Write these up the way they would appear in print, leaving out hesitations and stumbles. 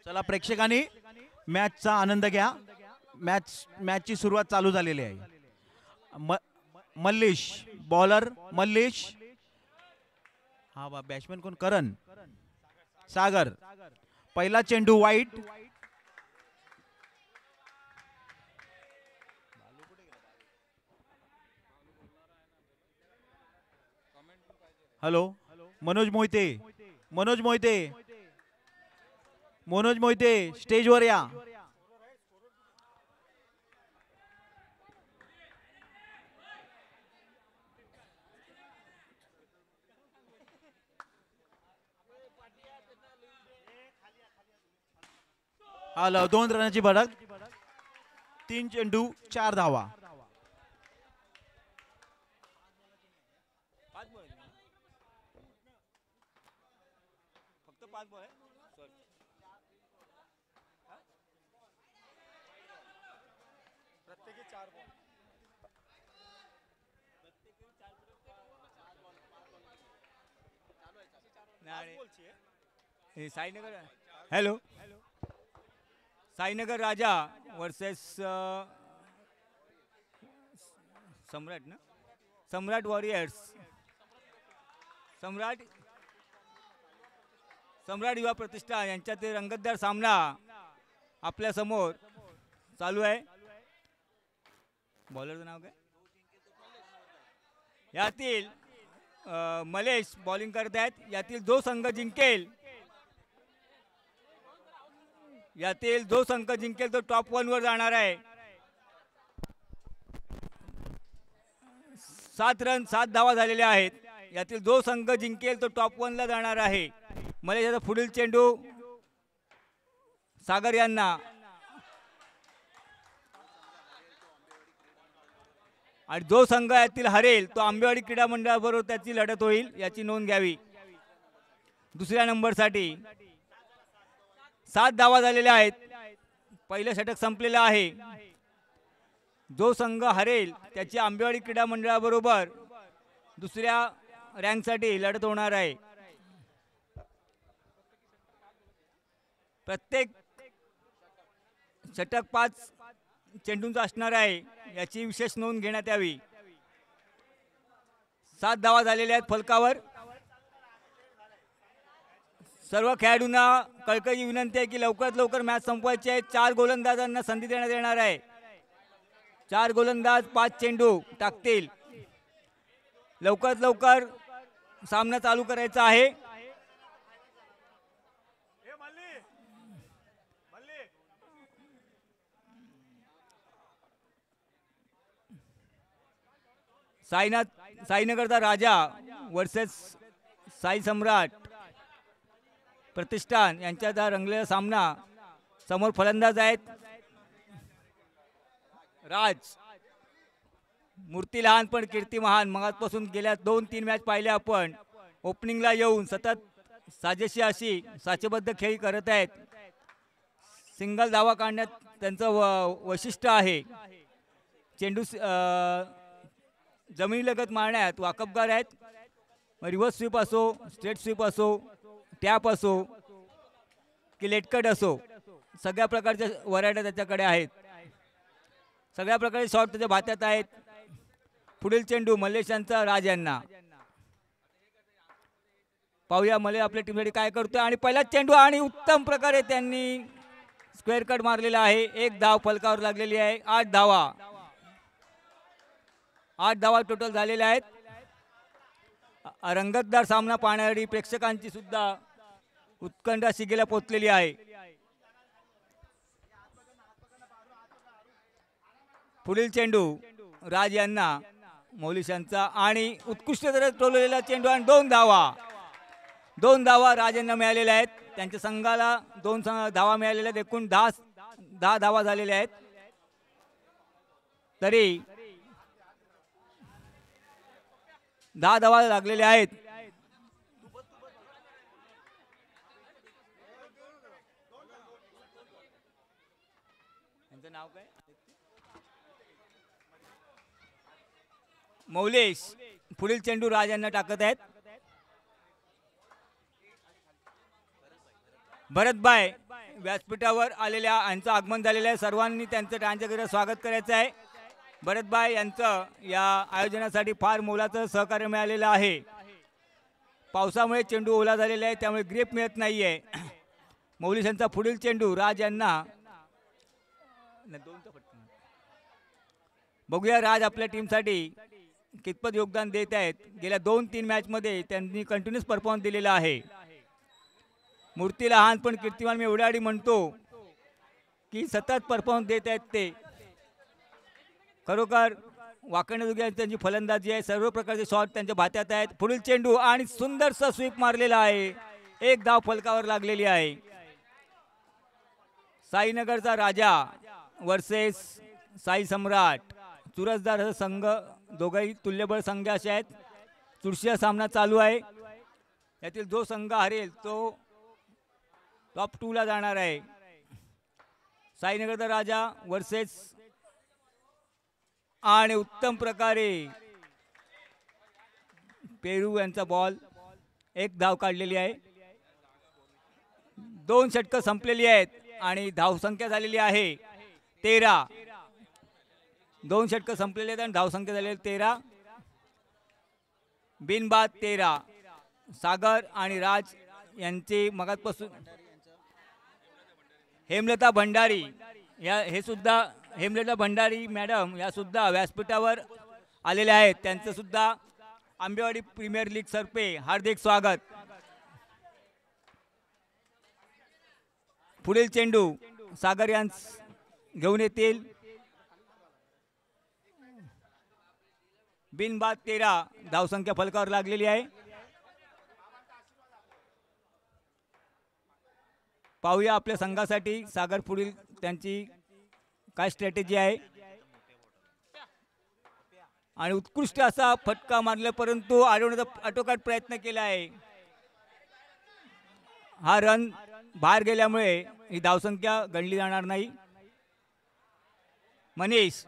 चला प्रेक्षकांनी मॅचचा आनंद घ्या. मॅचची सुरुवात चालू झालेली आहे. मल्लेश बॉलर मल्लेश. हा बा बॅट्समॅन कोण? करण सागर. पहिला चेंडू वाईट. हॅलो मनोज मोहिते. मनोज मोहिते. मनोज मोहिते स्टेजवर या. आलं 2 रनाची भडक. 3 चेंडू 4 धावा. साईनगर. हॅलो साईनगर राजा वर्सेस सम्राट ना. सम्राट वॉरियर्स. सम्राट युवा प्रतिष्ठान यांच्यातील रंगतदार सामना आपल्या समोर चालू आहे. बॉलरचं नाव काय? यातील मलेश बॉलिंग करत आहेत. यातील जो संघ जिंकेल तो टॉप 1 वर जाणार आहे. 7 रन 7 धावा झालेल्या आहेत. यातील जो संघ जिंकेल तो टॉप 1 ला जाणार आहे. मलेशाचा पुढील चेंडू सागर यांना. आणि जो संघ यातील हरेल तो आंबेवाडी क्रीडा मंडळाबरोबर त्याची लढत होईल, याची नोंद घ्यावी. दुसऱ्या नंबरसाठी 7 धावा झालेल्या आहेत. पहिलं षटक संपलेलं आहे. जो संघ हरेल त्याची आंबेवाडी क्रीडा मंडळाबरोबर दुसऱ्या रँकसाठी लढत होणार आहे. प्रत्येक षटक 5 चेंडूंचा असणार आहे, याची विशेष नोंद घेण्यात यावी. 7 धावा झालेल्या आहेत फलकावर. सर्व खेळाडूंना कळकळीची विनंती आहे की लवकरात लवकर मॅच संपवायची आहे. 4 गोलंदाजांना संधी देण्यात येणार आहे. 4 गोलंदाज 5 चेंडू टाकतील. लवकरात लवकर सामना चालू करायचा आहे. साईनगरचा राजा वर्सेस साई सम्राट प्रतिष्ठान यांच्यात रंगलेला सामना. समोर फलंदाज आहेत राज. मूर्ती लहान पण कीर्ती महान. मगापासून गेल्या 2-3 मॅच पाहिल्या आपण. ओपनिंगला येऊन सतत साजेशी अशी साचेबद्ध खेळी करत आहेत. सिंगल धावा काढण्यात त्यांचं वैशिष्ट्य आहे. चेंडू जमिनीलगत मारण्यात वाकबगार आहेत. रिव्हर्स स्वीप असो, स्ट्रेट स्वीप असो, टॅप असो की लेटकट असो, सगळ्या प्रकारच्या व्हरायट्या त्याच्याकडे आहेत. सगळ्या प्रकारचे शॉट त्याच्या भात्यात आहेत. पुढील चेंडू मल्लेशांचा राज यांना. पाहूया मले आपल्या टीमसाठी काय करतोय. आणि पहिला चेंडू आणि उत्तम प्रकारे त्यांनी स्क्वेअर कट मारलेला आहे. 1 धाव फलकावर लागलेली आहे. 8 धावा टोटल झालेल्या आहेत. रंगतदार सामना पाहणारी प्रेक्षकांची सुद्धा उत्कंठा शिगेला पोचलेली आहे. पुढील चेंडू राज यांना मौलिशांचा. आणि उत्कृष्ट तऱ्हेने टोललेला चेंडू आणि 2 धावा राज यांना मिळालेल्या आहेत. त्यांच्या संघाला 2 धावा मिळालेल्या आहेत. एकूण 10 धावा झालेल्या आहेत. तरी 10 धावा लागलेल्या आहेत. नाव काय? मौलेश. पुढील चेंडू राज यांना टाकत आहेत. भरतबाई व्यासपीठावर आलेल्या यांचं आगमन झालेलं आहे. सर्वांनी त्यांचं टाळ्यांच्या स्वागत करायचं आहे. भरतबाई यांचं या आयोजनासाठी फार मोलाचं सहकार्य मिळालेलं आहे. पावसामुळे चेंडू ओला झालेला आहे, त्यामुळे ग्रीप मिळत नाही आहे. मौलिशांचा पुढील चेंडू राज यांना बघूया राज आपल्या टीमसाठी कितपत योगदान देत आहेत. गेल्या 2-3 मॅचमध्ये त्यांनी कंटिन्यूस परफॉर्मन्स दिलेला आहे. मूर्ती लहान पण कीर्तिमान मी एवढ्या आधी म्हणतो की सतत परफॉर्मन्स देत आहेत ते. खरोखर वाकणेजोगी त्यांची फलंदाजी आहे. सर्व प्रकारचे शॉट त्यांच्या भात्यात आहेत. पुढील चेंडू आणि सुंदरसा स्वीप मारलेला आहे. एक धाव फलकावर लागलेली आहे. साईनगरचा राजा वर्सेस साई सम्राट, चुरसदार असा संघ, दोघंही तुल्यबळ संघ असे आहेत. चुरशीचा सामना चालू आहे. यातील जो संघ हरेल तो टॉप 2 ला जाणार आहे. साईनगरचा राजा वर्सेस आणि उत्तम प्रकारे पेरू यांचा बॉल, एक धाव काढलेली आहे. 2 षटकं संपलेली आहेत आणि धावसंख्या झालेली आहे 13. 2 षटकं संपलेली आहेत आणि धावसंख्या झालेली 13. बिनबाद 13. सागर आणि राज यांचे मगातपासून हेमलता भंडारी हे सुद्धा हेमलता भंडारी मॅडम या सुद्धा व्यासपीठावर आलेल्या आहेत. त्यांचं सुद्धा आंबेवाडी प्रीमियर लीग सर्फे हार्दिक स्वागत. पुढील चेंडू सागर यांस घेऊन येतील. बिनबाद 13. धावसंख्या फलकावर लागलेली आहे. पाहूया आपल्या संघासाठी सागर पुढील त्यांची काय स्ट्रॅटेजी आहे. आणि उत्कृष्ट असा फटका मारला, परंतु अडवण्याचा आटोकाट प्रयत्न केला आहे. हा रन बाहेर गेल्यामुळे ही धावसंख्या गणली जाणार नाही. मनीष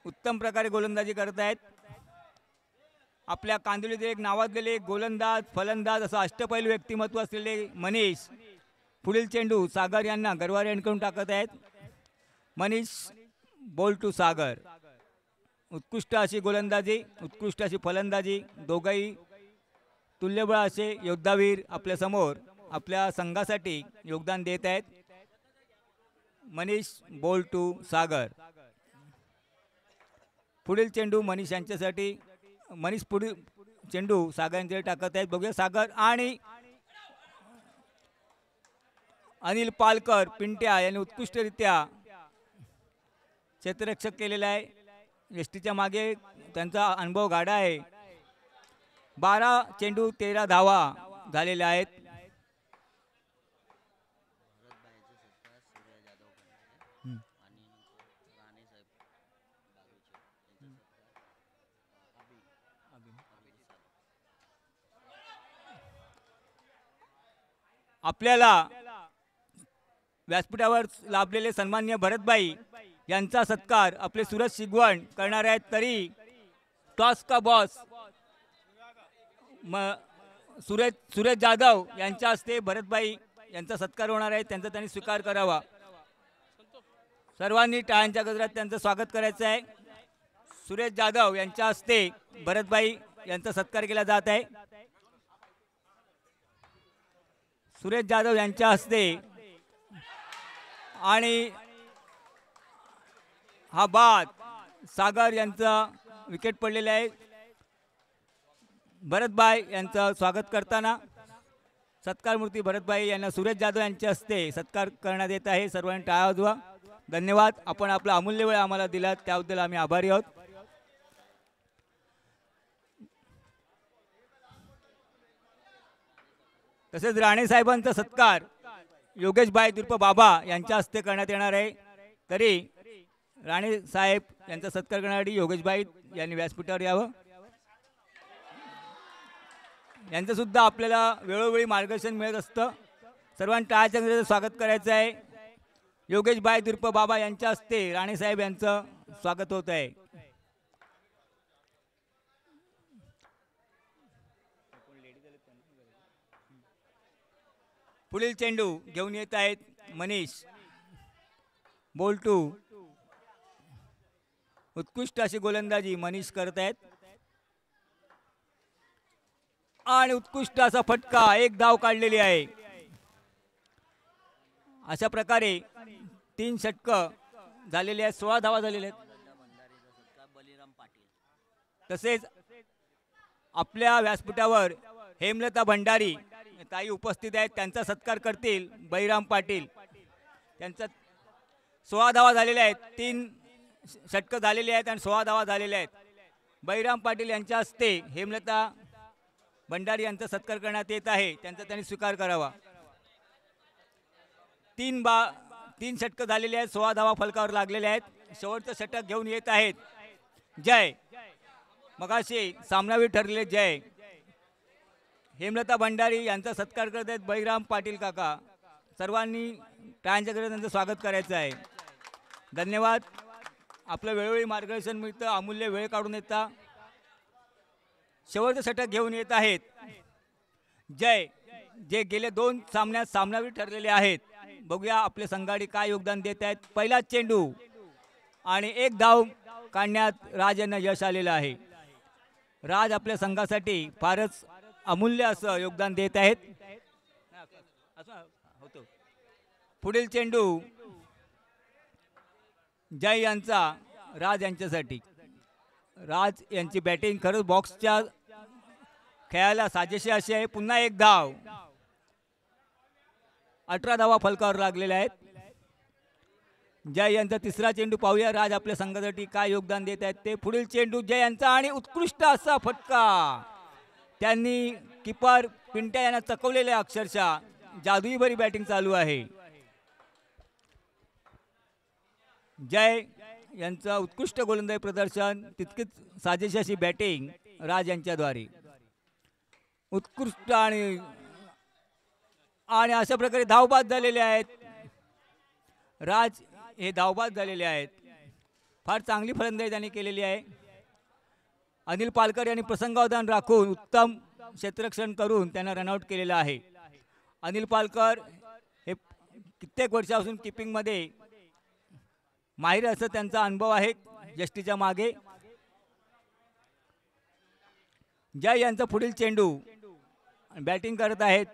उत्तम प्रकारे गोलंदाजी करत आहेत. आपल्या कांदिवलीचे एक नावाजलेले गोलंदाज फलंदाज असं अष्टपैलू व्यक्तिमत्व असलेले मनीष पुढील चेंडू सागर यांना गरवारे यांकडून टाकत आहेत. मनीष बॉल टू सागर. उत्कृष्ट अशी गोलंदाजी, उत्कृष्ट अशी फलंदाजी, दोघंही तुल्यबळ असे योद्धावीर आपल्या समोर आपल्या संघासाठी योगदान देत आहेत. मनीष बॉल टू सागर. पुढील चेंडू मनीष यांच्यासाठी. मनीष पुढील चेंडू सागर यांच्याकडे टाकत आहेत. बघूया सागर आणि अनिल पालकर पिंट्या यांनी उत्कृष्टरित्या क्षेत्ररक्षक केलेला आहे. एसटीच्या मागे त्यांचा अनुभव गाडा आहे. 12 चेंडू 13 धावा झालेल्या आहेत. आपल्याला व्यासपीठावर लाभलेले सन्माननीय भरतबाई यांचा सत्कार आपले सूरज शिगवण करणार आहेत. तरी टॉस का बॉस सूरज जाधव यांच्या हस्ते भरतबाई यांचा सत्कार होणार आहे. त्यांचा त्यांनी स्वीकार करावा. सर्वांनी टाळ्यांच्या गजरात त्यांचं स्वागत करायचं आहे. सूरज जाधव यांच्या हस्ते भरतबाई यांचा सत्कार केला जात आहे. सूरज जाधव यांच्या हस्ते. आणि हा बाद सागर यांचा विकेट पडलेला आहे. भरतबाई यांचं स्वागत करताना सत्कार मूर्ती भरतबाई यांना सूरज जाधव यांच्या हस्ते सत्कार करण्यात येत आहे. सर्वांनी टाळ्या वाजवा. धन्यवाद. आपण आपला अमूल्य वेळ आम्हाला दिलात त्याबद्दल आम्ही आभारी आहोत. तसेच राणे साहेबांचा सत्कार योगेशभाई दुर्प बाबा यांच्या हस्ते करण्यात येणार आहे. तरी राणे साहेब यांचा सत्कार करण्यासाठी योगेशभाई यांनी व्यासपीठावर यावं. यांचं सुद्धा आपल्याला वेळोवेळी मार्गदर्शन मिळत असतं. सर्वांनी टाळ्यांच्या स्वागत करायचं आहे. योगेशभाई दुर्प बाबा यांच्या हस्ते राणे साहेब यांचं स्वागत होत आहे. पुढील चेंडू घेऊन येत आहेत मनीष. बॉल 2. उत्कृष्ट अशी गोलंदाजी मनीष करत आहेत आणि उत्कृष्ट असा फटका, एक धाव काढलेली आहे. अशा प्रकारे 3 षटकं झालेली आहेत, 16 धावा झालेल्या आहेत. तसेच आपल्या व्यासपीठावर हेमलता भंडारी ताई उपस्थित आहेत, त्यांचा सत्कार करतील बळीराम पाटील. त्यांचा 16 धावा झालेल्या आहेत, 3 षटकं झालेली आहेत आणि 16 धावा झालेल्या आहेत. बळीराम पाटील यांच्या हस्ते हेमलता भंडारी यांचा सत्कार करण्यात येत आहे, त्यांचा त्यांनी स्वीकार करावा. 3 षटकं झालेली आहेत, 16 धावा फलकावर लागलेल्या आहेत. शेवटचं षटक घेऊन येत आहेत जय. मगाशी सामनावीर ठरलेले जय हेमलता भंडारी यांचा सत्कार करत आहेत बळीराम पाटील काका. सर्वांनी टाळ्यांच्या त्यांचं स्वागत करायचं आहे. धन्यवाद. आपलं वेळोवेळी मार्गदर्शन मिळतं, अमूल्य वेळ काढून येता. शेवटचं षटक घेऊन येत आहेत जय, जे गेले 2 सामन्यात सामनावीर ठरलेले आहेत. बघूया आपले संघाडी काय योगदान देत आहेत. पहिला चेंडू आणि 1 धाव काढण्यात राज यांना यश आलेलं आहे. राज आपल्या संघासाठी फारच अमूल्य असं योगदान देत आहेत. पुढील चेंडू जय यांचा राज यांच्यासाठी. राज यांची बॅटिंग खरंच बॉक्सच्या खेळायला साजेशी अशी आहे. पुन्हा 1 धाव, 18 धावा फलकावर लागलेल्या आहेत. जय यांचा तिसरा चेंडू पाहूया राज आपल्या संघासाठी काय योगदान देत आहेत ते. पुढील चेंडू जय यांचा आणि उत्कृष्ट असा फटका. त्यांनी किपर पिंट्या यांना चकवलेल्या, अक्षरशः जादुई भरी बॅटिंग चालू आहे. जय यांचा उत्कृष्ट गोलंदाजी प्रदर्शन, तितकीच साजेशी अशी बॅटिंग राज यांच्याद्वारे. उत्कृष्ट आणि अशा प्रकारे धावबाद झालेले आहेत. राज हे धावबाद झालेले आहेत. फार चांगली फलंदाजी त्यांनी केलेली आहे. अनिल पालकर यांनी प्रसंगावधान राखून उत्तम क्षेत्ररक्षण करून त्यांना रनआउट केलेलं आहे. अनिल पालकर हे कित्येक वर्षापासून किपिंगमध्ये माहिर असं त्यांचा अनुभव आहे यष्टीच्या मागे. जय यांचा पुढील चेंडू बॅटिंग करत आहेत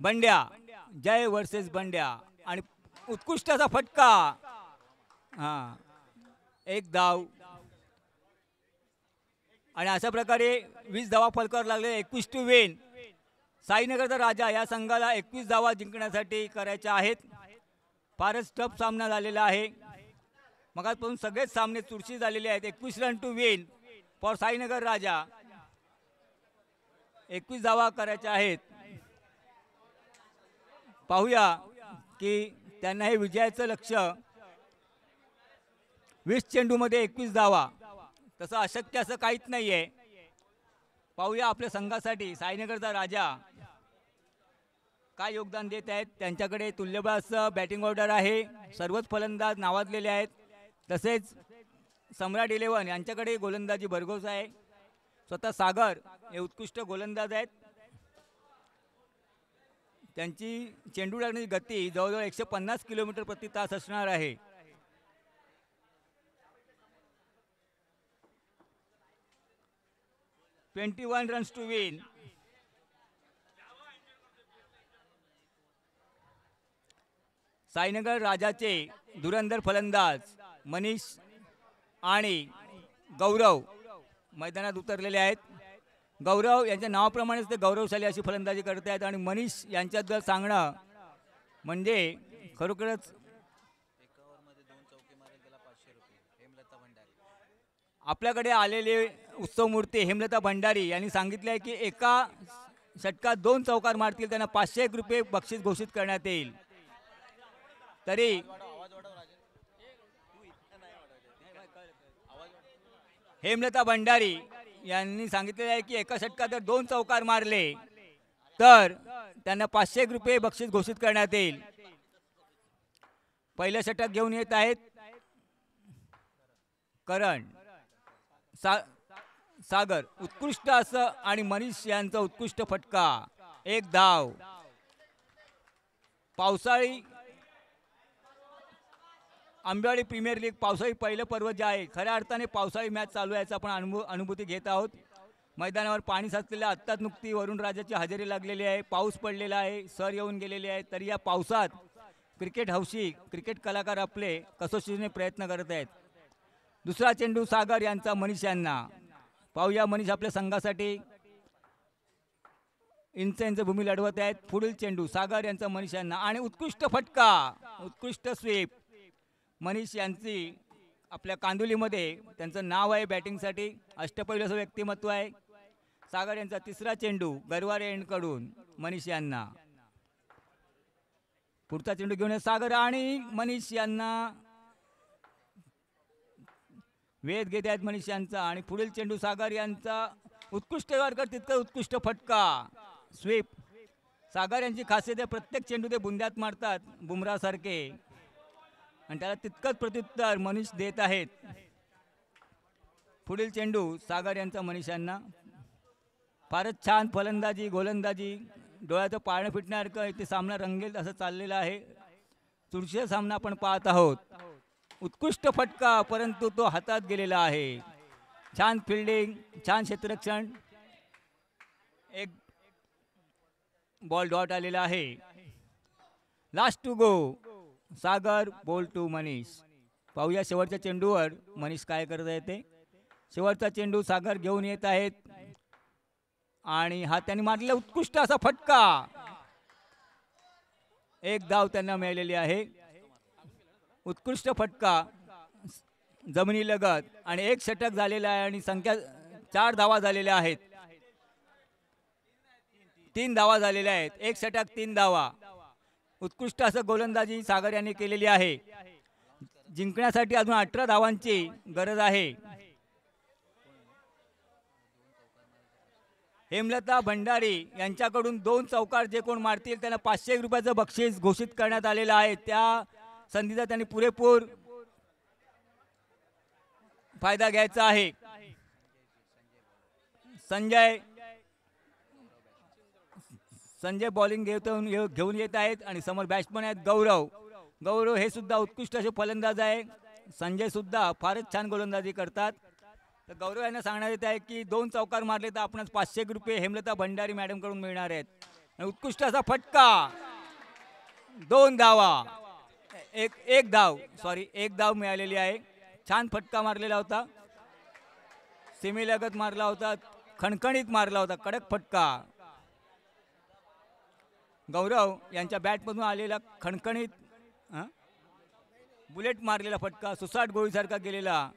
बंड्या. जय वर्सेस बंड्या आणि उत्कृष्ट असा फटका. 1 धाव आणि अशा प्रकारे 20 धावा फलकावर लागले. 21 विन. साईनगरचा राजा या संघाला 21 धावा जिंकण्यासाठी करायच्या आहेत. फारच टफ सामना झालेला आहे. मगापासून सगळेच सामने चुरशी झालेले आहेत. 21 run to win for Sainagar Raja. 21 धावा करायच्या आहेत. पाहूया की त्यांना हे विजयाचं लक्ष. 20 चेंडूमध्ये 21 धावा, तसं अशक्य असं काहीच नाहीये. पाहूया आपल्या संघासाठी साईनगरचा राजा काय योगदान देत आहेत. त्यांच्याकडे तुल्यबळ बॅटिंग ऑर्डर आहे. सर्वच फलंदाज नावाजलेले आहेत. तसेच सम्राट 11 यांच्याकडे गोलंदाजी भरघोस आहे. स्वतः सागर हे उत्कृष्ट गोलंदाज आहेत. त्यांची चेंडू टाकण्याची गती जवळजवळ 150 किलोमीटर प्रति तास असणार आहे. "21 रन्स टू विन." साईनगर राजाचे धुरंधर फलंदाज मनीष आणि गौरव मैदानात उतरलेले आहेत. गौरव यांच्या नावाप्रमाणेच ते गौरवशाली अशी फलंदाजी करत आहेत आणि मनीष यांच्याबद्दल सांगणं म्हणजे खरोखरच आपल्याकडे आलेले उत्सव मूर्ती हेमलता भंडारी यांनी सांगितले आहे की एका षटकात 2 चौकार मारतील त्यांना 501 रुपये बक्षीस घोषित करण्यात येईल. तरी हेमलता भंडारी यांनी सांगितलेले आहे की एका षटकात जर 2 चौकार मारले तर त्यांना 501 रुपये बक्षीस घोषित करण्यात येईल. पहिलं षटक घेऊन येत आहेत करण. सागर उत्कृष्ट असं आणि मनीष यांचा उत्कृष्ट फटका, एक धाव. पावसाळी आंबेवाडी प्रीमियर लीग पावसाळी पहिलं पर्व जे आहे, खऱ्या अर्थाने पावसाळी मॅच चालू आहे याचा आपण अनुभूती घेत आहोत. मैदानावर पाणी साचलेलं, आत्ताच नुकती वरुण राजाची हजेरी लागलेली आहे, पाऊस पडलेला आहे, सर येऊन गेलेले आहेत. तरी या पावसात क्रिकेट हौशी क्रिकेट कलाकार आपले कसोशीने प्रयत्न करत आहेत. दुसरा चेंडू सागर यांचा मनीष यांना. पाहूया मनीष आपल्या संघासाठी इंच भूमी लढवत आहेत. पुढील चेंडू सागर यांचा मनीष यांना आणि उत्कृष्ट फटका, उत्कृष्ट स्वीप. मनीष यांची आपल्या कांदिवलीमध्ये त्यांचं नाव आहे बॅटिंगसाठी, अष्टपैलू असं व्यक्तिमत्व आहे. सागर यांचा तिसरा चेंडू गरवारे एंडकडून मनीष यांना. पुढचा चेंडू घेऊन सागर आणि मनीष यांना वेध घेत आहेत मनीष यांचा. आणि पुढील चेंडू सागर यांचा उत्कृष्ट वारकर, तितका उत्कृष्ट फटका, स्वीप. सागर यांची खासियत आहे, प्रत्येक चेंडू ते बुंद्यात मारतात बुमरासारखे, आणि त्याला तितकंच प्रत्युत्तर मनीष देत आहेत. पुढील चेंडू सागर यांचा मनीष यांना. फारच छान फलंदाजी गोलंदाजी, डोळ्याचं पाळणं फिटण्यासारखं इथे सामना रंगेल असं चाललेला आहे. चुरशीचा सामना आपण पाहत आहोत. उत्कृष्ट फटका, परंतु तो हातात गेलेला आहे. छान फिल्डिंग, छान क्षेत्ररक्षण, एक बॉल डॉट आलेला आहे. Last two go, Sagar ball to Manish. पाहूया शेवटच्या चेंडूवर मनीष काय करत आहे ते. शेवटचा चेंडू सागर घेऊन येत आहेत आणि हा त्यांनी मारलेला उत्कृष्ट असा फटका, एक धाव त्यांना मिळालेली आहे. उत्कृष्ट फटका जमिनी लगत आणि एक षटक झालेला आहे आणि संख्या 4 धावा झालेल्या आहेत. 3 धावा झालेल्या आहेत, एक षटक 3 धावा. उत्कृष्ट असं गोलंदाजी सागर यांनी केलेली आहे. जिंकण्यासाठी अजून 18 धावांची गरज आहे. हेमलता भंडारी यांच्याकडून 2 चौकार जे कोण मारतील त्यांना 500 रुपयाचं बक्षीस घोषित करण्यात आलेलं आहे. त्या संधीचा त्यांनी पुरेपूर फायदा घ्यायचा आहे. संजय बॉलिंग घेऊन येत आहेत आणि समोर बॅट्समन आहेत गौरव हे सुद्धा उत्कृष्ट असे फलंदाज आहे. संजय सुद्धा फारच छान गोलंदाजी करतात. तर गौरव यांना सांगण्यात येत आहे की 2 चौकार मारले तर आपणास 500 रुपये हेमलता भंडारी मॅडम कडून मिळणार आहेत. आणि उत्कृष्ट असा फटका, 2 धावा, एक धाव मिळालेली आहे. छान फटका मारलेला होता, सीमेलगत मारला होता, खणखणीत मारला होता, कडक फटका. गौरव यांच्या बॅटमधून आलेला खणखणीत बुलेट मारलेला फटका, सुसाट गोळीसारखा गेलेला.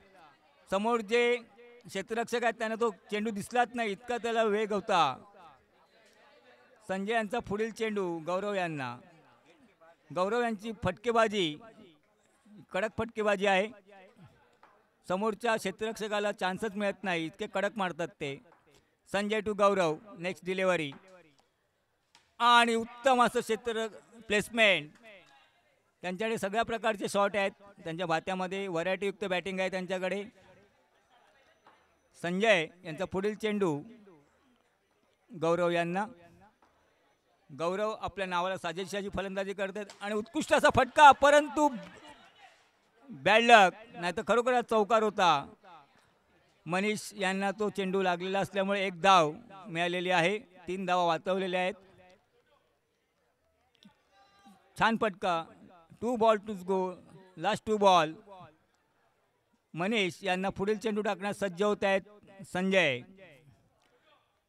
समोर जे क्षेत्ररक्षक आहेत त्यांना तो चेंडू दिसलाच नाही, इतका त्याला वेग होता. संजय यांचा पुढील चेंडू गौरव यांची फटकेबाजी, कडक फटकेबाजी आहे. समोरच्या क्षेत्ररक्षकाला चान्सच मिळत नाही, इतके कडक मारतात ते. Sanjay to Gaurav, next delivery आणि उत्तम असं क्षेत्र प्लेसमेंट. त्यांच्याकडे सगळ्या प्रकारचे शॉट आहेत, त्यांच्या भात्यामध्ये व्हरायटीयुक्त बॅटिंग आहे त्यांच्याकडे. संजय यांचा पुढील चेंडू गौरव यांना. गौरव आपल्या नावाला साजेशी फलंदाजी करतात आणि उत्कृष्ट असा फटका, परंतु बॅड लक, नाही तर खरोखरच चौकार होता. मनीष यांना तो चेंडू लागलेला असल्यामुळे 1 धाव मिळालेली आहे. 3 धावा वाचवलेल्या आहेत. छान फटका, 2 ball to go, last 2 ball. Manish यांना पुढील चेंडू टाकण्यास सज्ज होत आहेत संजय.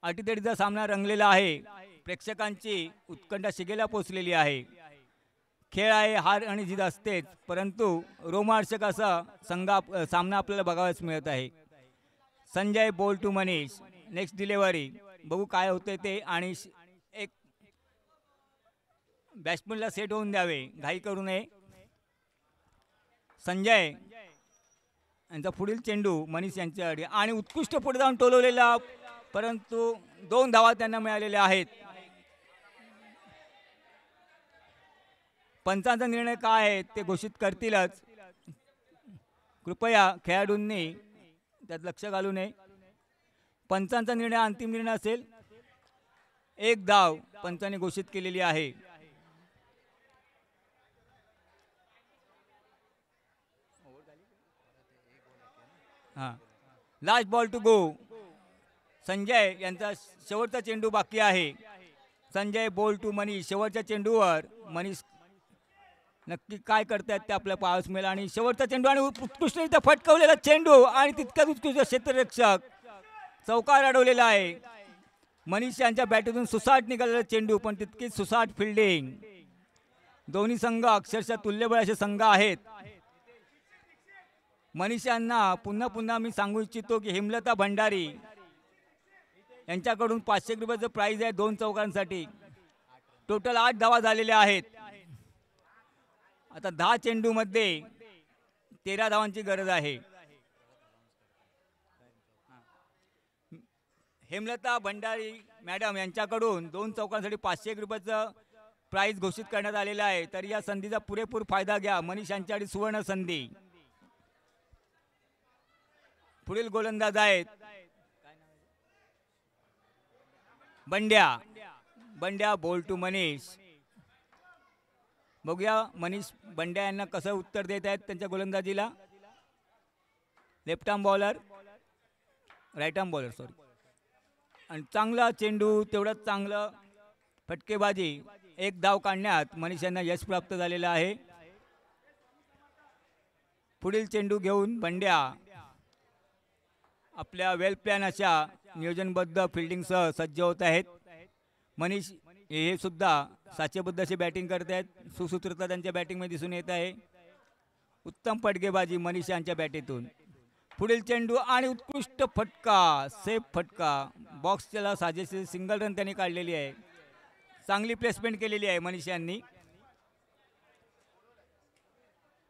अटीतटीचा सामना रंगलेला आहे. प्रेक्षकांची उत्कंठा शिगेला पोचलेली आहे. खेळ आहे, हार आणि जीत असतेच, परंतु रोमांचक असा सामना आपल्याला बघावयास मिळत आहे. Sanjay ball to Manish, next delivery, बघू काय होते ते. आणि एक बॅट्समनला सेट होऊन द्यावे, घाई करू नये. संजय यांचा पुढील चेंडू मनीष यांच्याकडे आणि उत्कृष्ट पुढे जाऊन टोलवलेला, परंतु 2 धावा त्यांना मिळालेल्या आहेत. पंचांचा निर्णय काय आहे ते घोषित करतीलच. कृपया खेळाडूंनी त्यात लक्ष घालू नये. पंचांचा निर्णय अंतिम निर्णय असेल. एक धाव पंचाने घोषित केलेली आहे. हा, last ball to go. Sanjay यांचा शेवटचा चेंडू बाकी आहे. Sanjay ball to Manish. शेवटच्या चेंडूवर मनीष नक्की काय करतायत ते आपल्या पाहावयास मिळेल. आणि शेवटचा चेंडू आणि उत्कृष्टरित्या फटकवलेला चेंडू आणि तितकाच उत्कृष्ट क्षेत्ररक्षक चौकार अडवलेला आहे. मनीष यांच्या बॅटमधून सुसाट निघालेला चेंडू, पण तितकीच सुसाट फिल्डिंग. दोन्ही संघ अक्षरशः तुल्यबळ असे संघ आहेत. मनीष यांना पुन्हा पुन्हा मी सांगू इच्छितो की हेमलता भंडारी यांच्याकडून 500 रुपयाचं प्राइज आहे 2 चौकांसाठी. टोटल 8 धावा झालेल्या आहेत. आता 10 चेंडूमध्ये 13 धावांची गरज आहे. हेमलता भंडारी मॅडम यांच्याकडून 2 चौकांसाठी 500 रुपयाचं प्राइज घोषित करण्यात आलेलं आहे. तर या संधीचा पुरेपूर फायदा घ्या. मनीष यांच्यासाठी सुवर्ण संधी. पुढील गोलंदाज आहेत बंड्या. Bandya ball to Manish. बघूया मनीष बंड्या यांना कसं उत्तर देत आहेत त्यांच्या गोलंदाजीला. Left arm bowler, right arm bowler sorry. आणि चांगला चेंडू, तेवढंच चांगलं फटकेबाजी. एक धाव काढण्यात मनीष यांना यश प्राप्त झालेलं आहे. पुढील चेंडू घेऊन बंड्या आपल्या वेल प्लॅन अशा नियोजनबद्ध फिल्डिंगसह सज्ज होत आहेत. मनीष हे सुद्धा साचेबद्ध अशी बॅटिंग करत आहेत. सुसूत्रता त्यांच्या बॅटिंगमध्ये दिसून येत आहे. उत्तम फटकेबाजी मनीष यांच्या बॅटीतून. पुढील चेंडू आणि उत्कृष्ट फटका, सेफ फटका. बॉक्सला साजेशी सिंगल रन त्यांनी काढलेली आहे. चांगली प्लेसमेंट केलेली आहे मनीष यांनी.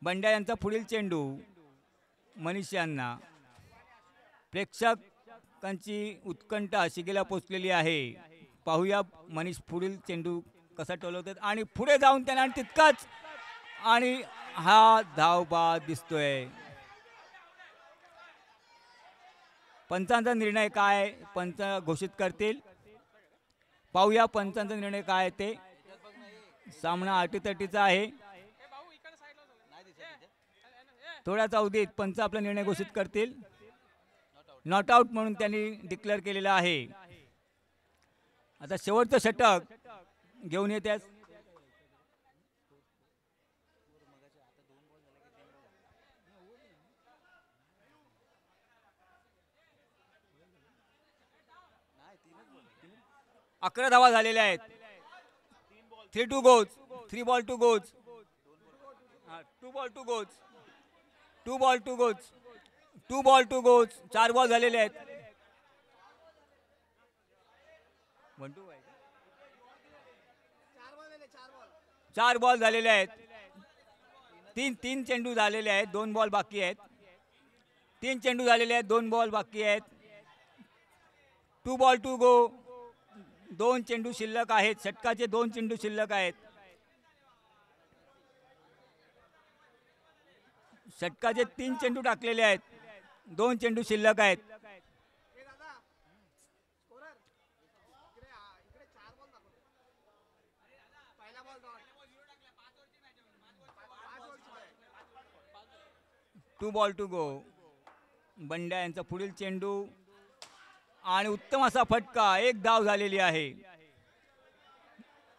बंड्या यांचा पुढील चेंडू मनीष यांना. प्रेक्षकांची उत्कंठा शिगेला पोचलेली आहे. पाहूया मनीष पुढील चेंडू कसा टोलवतात आणि पुढे जाऊन त्यांना तितकाच. आणि हा धावबाद दिसतोय. पंचांचा निर्णय काय पंच घोषित करतील. पाहूया पंचांचा निर्णय काय ते. सामना अटीतटीचा आहे. थोड्याच अवधीत पंच आपला निर्णय घोषित करतील. नॉट आउट म्हणून त्यांनी डिक्लेअर केलेला आहे. आता शेवटचं षटक घेऊन येत्यास. अकरा धावा झालेल्या आहेत. 3 to goes. 3 ball to goes. 2 ball to goes. 2 ball to goes. 2 ball to goes. 4 ball झालेले आहेत. 4 बॉल झालेले आहेत. 3 चेंडू झालेले आहेत. 2 बॉल बाकी आहेत. 3 चेंडू झालेले आहेत. 2 बॉल बाकी आहेत. 2 बॉल टू गो. 2 चेंडू शिल्लक आहेत. षटकाचे 2 चेंडू शिल्लक आहेत. षटकाचे 3 चेंडू टाकलेले आहेत. 2 चेंडू शिल्लक आहेत. Two ball to go. Bandya यांचा पुढील चेंडू आणि उत्तम असा फटका. एक धाव झालेली आहे.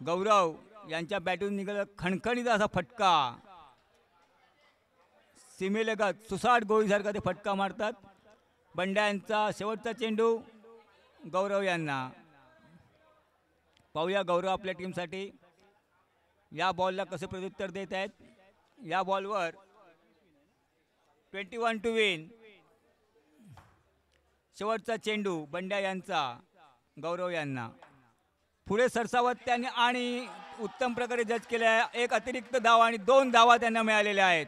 गौरव यांच्या बॅटून निघाला खणखणीत असा फटका. सीमेलगत सुसाट गोळीसारखा ते फटका मारतात. बंड्या यांचा शेवटचा चेंडू गौरव यांना. पाहूया गौरव आपल्या टीमसाठी या बॉलला कसे प्रत्युत्तर देत आहेत. या बॉलवर 21 टू विन. शेवटचा चेंडू बंड्या यांचा गौरव यांना. पुढे सरसावत त्यांनी आणि उत्तम प्रकारे जज केल्या. एक अतिरिक्त धाव आणि 2 धावा त्यांना मिळालेल्या आहेत.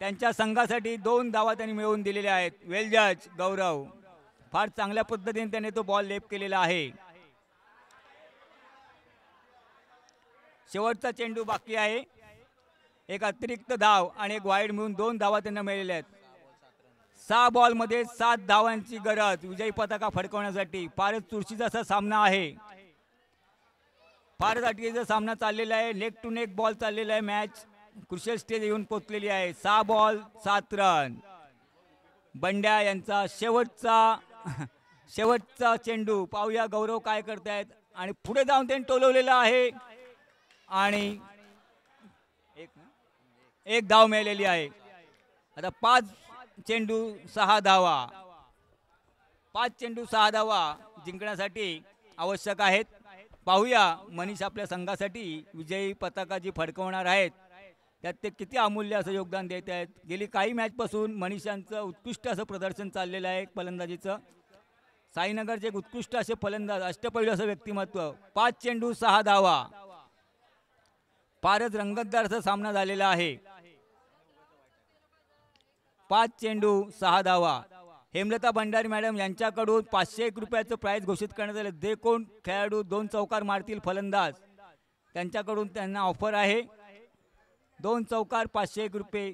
त्यांच्या संघासाठी 2 धावा त्यांनी मिळवून दिलेल्या आहेत. वेल जज गौरव. फार चांगल्या पद्धतीने त्याने तो बॉल लेप केलेला आहे. शेवटचा चेंडू बाकी आहे. एक अतिरिक्त धाव आणि एक वाईड मिळून 2 धावा त्यांना मिळालेल्या आहेत. 6 बॉलमध्ये 7 धावांची गरज विजयी पताका फडकवण्यासाठी. फारच चुरशीचा असा सामना आहे. फारच अटकेचा सामना चाललेला आहे. नेक टू नेक बॉल चाललेला आहे. मॅच क्रुशियल स्टेज येऊन पोहोचलेली आहे. 6 बॉल 7 रन. बंड्या यांचा शेवटचा चेंडू. पाहूया गौरव काय करतायत. आणि पुढे जाऊन त्यांनी टोलवलेला आहे आणि एक धाव मिळालेली आहे. आता 5 चेंडू 6 धावा. 5 चेंडू 6 धावा जिंकण्यासाठी आवश्यक आहेत. पाहूया मनीष आपल्या संघासाठी विजयी पताका जी फडकवणार आहेत त्यात ते किती अमूल्य असं योगदान देत आहेत. गेली काही मॅचपासून मनीष यांचं उत्कृष्ट असं प्रदर्शन चाललेलं आहे फलंदाजीचं. साईनगरचे एक उत्कृष्ट असे फलंदाज, अष्टपैलू असं व्यक्तिमत्व. 5 चेंडू 6 धावा. फारच रंगतदार असा सामना झालेला आहे. 5 चेंडू 6 धावा. हेमलता भंडारी मॅडम यांच्याकडून 501 रुपयाचं प्राइज घोषित करण्यात आलं. जे कोण खेळाडू 2 चौकार मारतील फलंदाज त्यांच्याकडून त्यांना ऑफर आहे. 2 चौकार 501 रुपये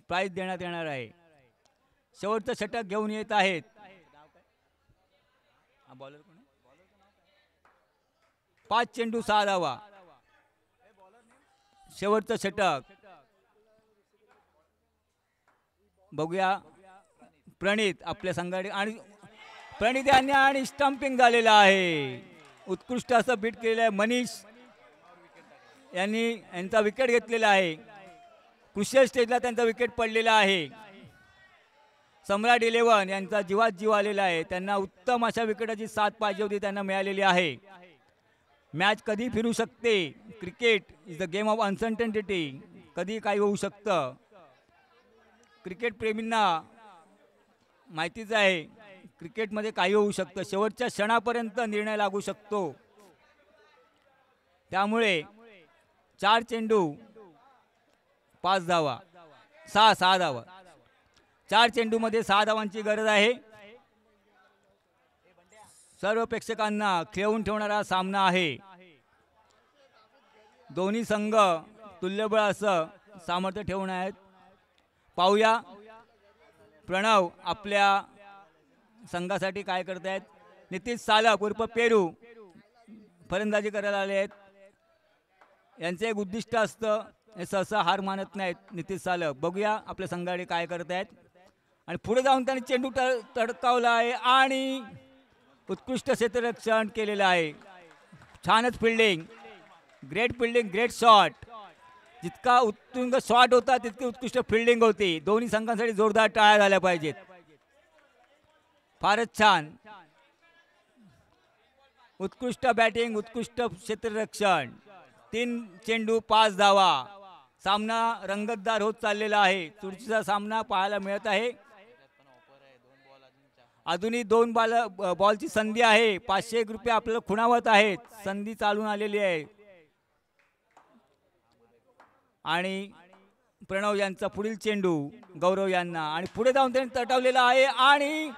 प्राइज देण्यात येणार आहे. शेवटचं षटक घेऊन येत आहेत. 5 चेंडू 6 धावा. शेवटचं षटक. बघूया प्रणित आपल्या संघाने आणि प्रणित यांनी आणि स्टंपिंग झालेलं आहे. उत्कृष्ट असं बीट केलेलं आहे. मनीष यांनी यांचा विकेट घेतलेला आहे. क्रुशियल स्टेजला त्यांचा विकेट पडलेला आहे. सम्राट 11 यांचा जीवात जीव आलेला आहे. त्यांना उत्तम अशा विकेटाची साथ पाहिजे होती, त्यांना मिळालेली आहे. मॅच कधी फिरू शकते. Cricket is the game of uncertainty. कधी काही होऊ शकतं. क्रिकेट प्रेमींना माहितीच आहे क्रिकेटमध्ये काही होऊ शकतं. शेवटच्या क्षणापर्यंत निर्णय लागू शकतो. त्यामुळे 4 चेंडू 5 धावा 6 धावा. 4 चेंडूमध्ये 6 धावांची गरज आहे. सर्व प्रेक्षकांना खेळवून ठेवणारा सामना आहे. दोन्ही संघ तुल्यबळ असं सामर्थ्य ठेवून आहेत. पाहूया प्रणव आपल्या संघासाठी काय करतायत. नितीश सालप उर्फ पेरू फलंदाजी करायला आले आहेत. यांचं एक उद्दिष्ट असतं, हे सहसा हार मानत नाहीत नितीश सालप. बघूया आपल्या संघाने काय करतायत. आणि पुढे जाऊन त्यांनी चेंडू तडकावला आहे आणि उत्कृष्ट क्षेत्ररक्षण केलेलं आहे. छानच fielding, great fielding, great shot. जितका उत्तुंग शॉट होता तितकी उत्कृष्ट फिल्डिंग होती. दोन्ही संघांसाठी जोरदार टाळ्या झाल्या पाहिजेत. फारच छान. उत्कृष्ट बॅटिंग, उत्कृष्ट क्षेत्ररक्षण. 3 चेंडू 5 धावा. सामना रंगतदार होत चाललेला आहे. चुरशीचा सामना पाहायला मिळत आहे. अजूनही 2 बॉलची संधी आहे. 501 रुपये आपल्याला खुणावत आहेत. संधी चालून आलेली आहे. आणि प्रणव यांचा पुढील चेंडू गौरव यांना आणि पुढे जाऊन त्यांनी तटवलेला आहे आणि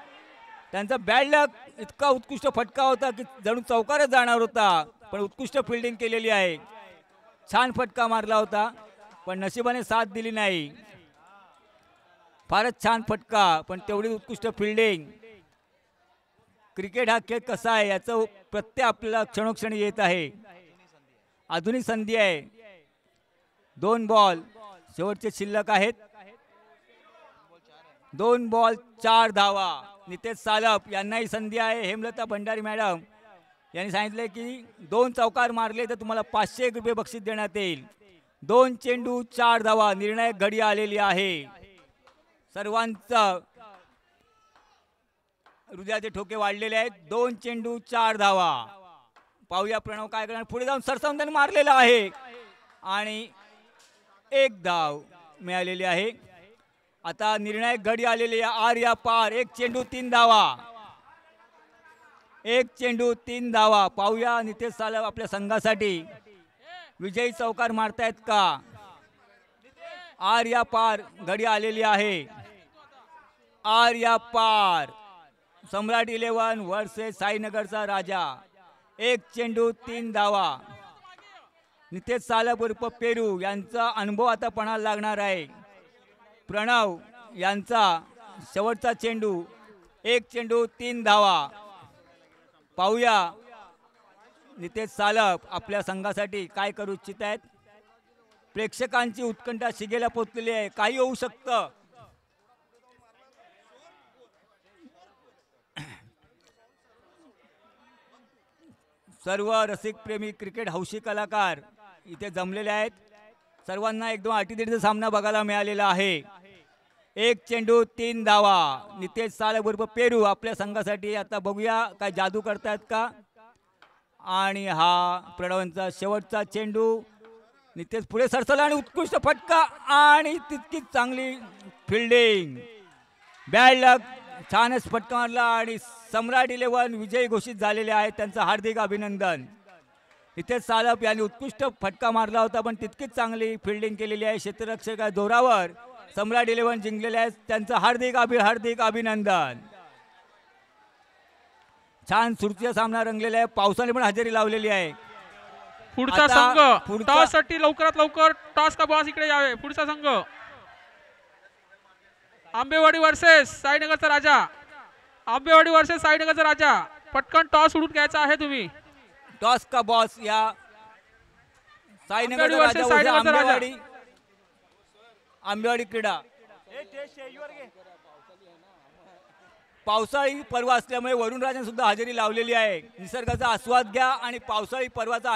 त्यांचा बॅड लक इतका उत्कृष्ट फटका होता की जणू चौकारच जाणार होता. पण उत्कृष्ट फिल्डिंग केलेली आहे. छान फटका मारला होता पण नशिबाने साथ दिली नाही. फारच छान फटका पण तेवढी उत्कृष्ट फिल्डिंग. क्रिकेट हा खेळ कसा आहे याचं प्रत्यय आपल्याला क्षणोक्षणी येत आहे. अजूनही संधी आहे. 2 बॉल शेवटचे शिल्लक आहेत. 2 बॉल 4 धावा. नितेश सालप यांनाही संधी आहे. हेमलता भंडारी मॅडम यांनी सांगितले की 2 चौकार मारले तर तुम्हाला 501 रुपये बक्षीस देण्यात येईल. 2 चेंडू 4 धावा. निर्णायक घडी आलेली आहे. सर्वांचा हृदयाचे ठोके वाढलेले आहेत. 2 चेंडू 4 धावा. पाहूया प्रणव काय करणार. पुढे जाऊन सरसावून त्यांनी मारलेला आहे आणि 1 धाव मिळालेली आहे. आता निर्णायक घडी आलेली आहे. आर या पार. 1 चेंडू 3 धावा. 1 चेंडू 3 धावा. पाहूया नितेश सालप आपल्या संघासाठी विजयी चौकार मारतायत का. आर या पार घडी आलेली आहे. आर या पार. सम्राट 11 वर्सेस साईनगरचा राजा. 1 चेंडू 3 धावा. नितेश सालप उर्फ पेरू यांचा अनुभव आता पणाला लागणार आहे. प्रणव यांचा शेवटचा चेंडू, एक चेंडू 3 धावा. पाहूया नितेश सालप आपल्या संघासाठी काय करू इच्छित आहेत. प्रेक्षकांची उत्कंठा शिगेला पोचलेली आहे, काही होऊ शकतं. सर्व रसिक प्रेमी क्रिकेट हौशी कलाकार इथे जमलेले आहेत. सर्वांना एकदम अटीतटीचा सामना बघायला मिळालेला आहे. एक चेंडू 3 धावा. नितेश सालप बरोबर पेरू आपल्या संघासाठी आता बघूया काय जादू करतायत का. आणि हा प्रणवांचा शेवटचा चेंडू. नितेश पुढे सरसला आणि उत्कृष्ट फटका आणि तितकीच चांगली फिल्डिंग. बॅड लक, छानच फटका मारला आणि सम्राट 11 विजयी घोषित झालेले आहेत. त्यांचं हार्दिक अभिनंदन. नितेश सालप यांनी उत्कृष्ट फटका मारला होता पण तितकीच चांगली फिल्डिंग केलेली आहे. क्षेत्ररक्षक जोरावर सम्राट 11 जिंकलेले आहेत. त्यांचं हार्दिक अभिनंदन. छान सुरतीचा सामना रंगलेला आहे. पावसाने पण हजेरी लावलेली आहे. पुढचा संघ टॉस साठी लवकरात लवकर टॉस का बॉस इकडे यावे. पुढचा संघ आंबेवाडी वर्सेस साईनगरचा राजा. आंबेवाडी वर्सेस साईनगरचा राजा. पटकन टॉस उडून घ्यायचा आहे तुम्ही. टॉस का बॉस या साईनगरचा राजा आंबेवाडी क्रीडा. पावसाळी पर्व असल्यामुळे वरुण राजन सुद्धा हजेरी लावलेली आहे. निसर्गाचा आस्वाद घ्या आणि पावसाळी पर्वाचा